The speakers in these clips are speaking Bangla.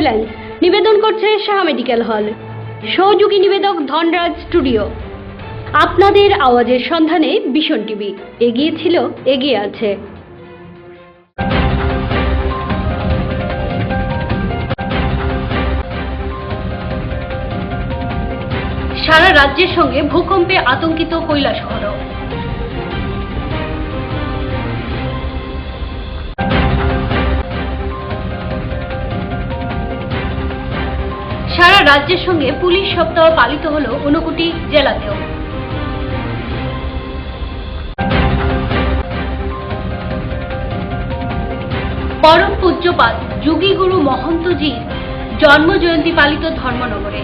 হেডলাইন্স নিবেদন করছে সাহা মেডিকেল হল, সহযোগী নিবেদক ধনরাজ স্টুডিও। আপনাদের আওয়াজের সন্ধানে ভীষণ টিভি এগিয়ে ছিল, এগিয়ে আছে। সারা রাজ্যের সঙ্গে ভূকম্পে আতঙ্কিত কৈলাসহর। সারা রাজ্যের সঙ্গে পুলিশ সপ্তাহ পালিত হল ঊনকোটি জেলাতেও। পরম পূজ্যপাদ যোগী গুরু মহন্তজির জন্ম জয়ন্তী পালিত ধর্মনগরে।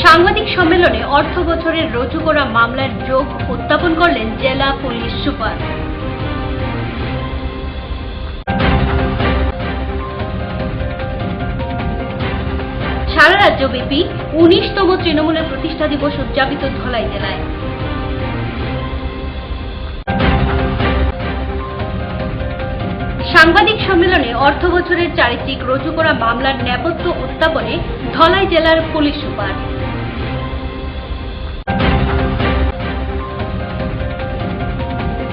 সাংবাদিক সম্মেলনে অর্থ বছরের রুজু করা মামলার যোগ উত্থাপন করলেন জেলা পুলিশ সুপার। সারা রাজ্যব্যাপী 19তম তৃণমূলের প্রতিষ্ঠা দিবস উদযাপিত ধলাই জেলায়। সাংবাদিক সম্মেলনে অর্থ বছরের চারিত্রিক রুজু করা মামলার নেপথ্য উত্থাপনে ধলাই জেলার পুলিশ সুপার।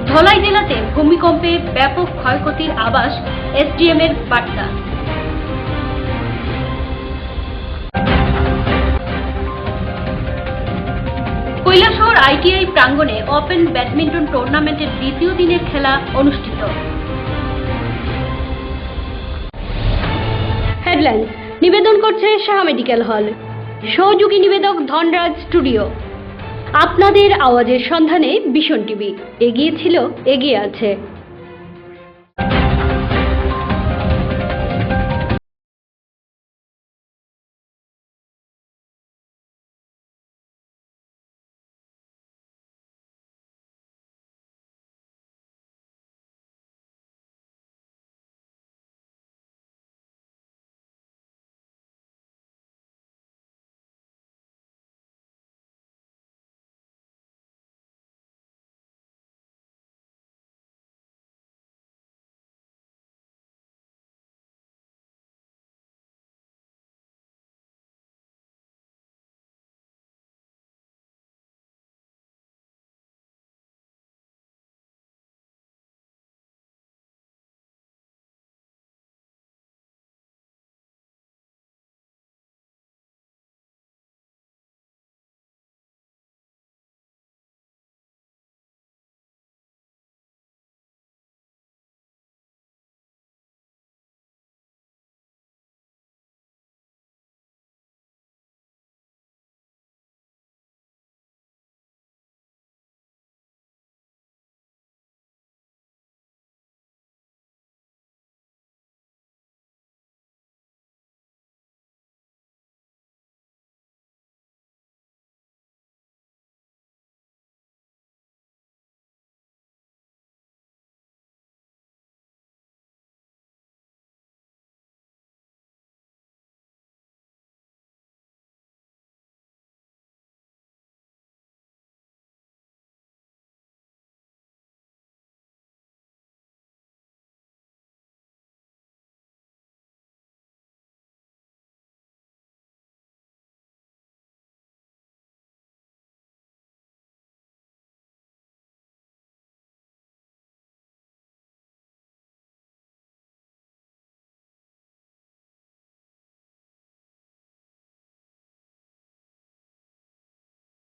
ধলাই জেলাতে ভূমিকম্পে ব্যাপক ক্ষয়ক্ষতির আভাস এসডিএম এর বার্তা। কৈলাসহর আইটিআই প্রাঙ্গণে ওপেন ব্যাডমিন্টন টুর্নামেন্টের দ্বিতীয় দিনের খেলা অনুষ্ঠিত। হেডলাইন্স নিবেদন করছে সাহা মেডিকেল হল, সহযোগী নিবেদক ধনরাজ স্টুডিও। আপনাদের আওয়াজের সন্ধানে ভীষণ টিভি এগিয়ে ছিল, এগিয়ে আছে।